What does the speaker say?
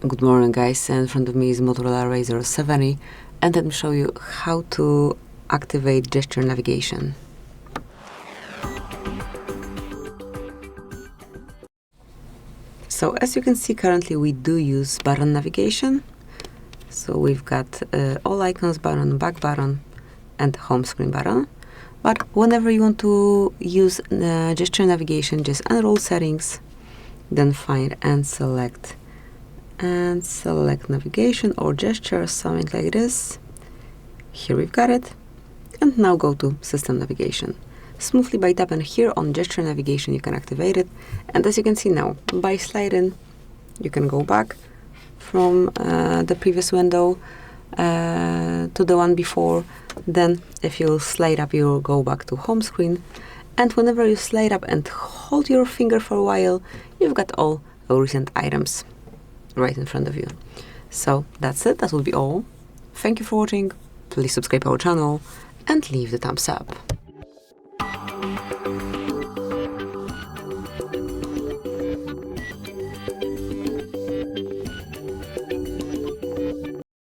Good morning, guys. In front of me is MOTOROLA Razr 70, and let me show you how to activate gesture navigation. So as you can see, currently we do use button navigation. So we've got all icons button, back button, and home screen button. But whenever you want to use gesture navigation, just enroll settings, then find and select navigation or gesture, something like this. Here we've got it. And now go to system navigation. Smoothly by tapping here on gesture navigation, you can activate it. And as you can see now, by sliding, you can go back from the previous window to the one before. Then if you slide up, you'll go back to home screen. And whenever you slide up and hold your finger for a while, you've got all recent items right in front of you. So that's it. That will be all. Thank you for watching. Please subscribe our channel and leave the thumbs up.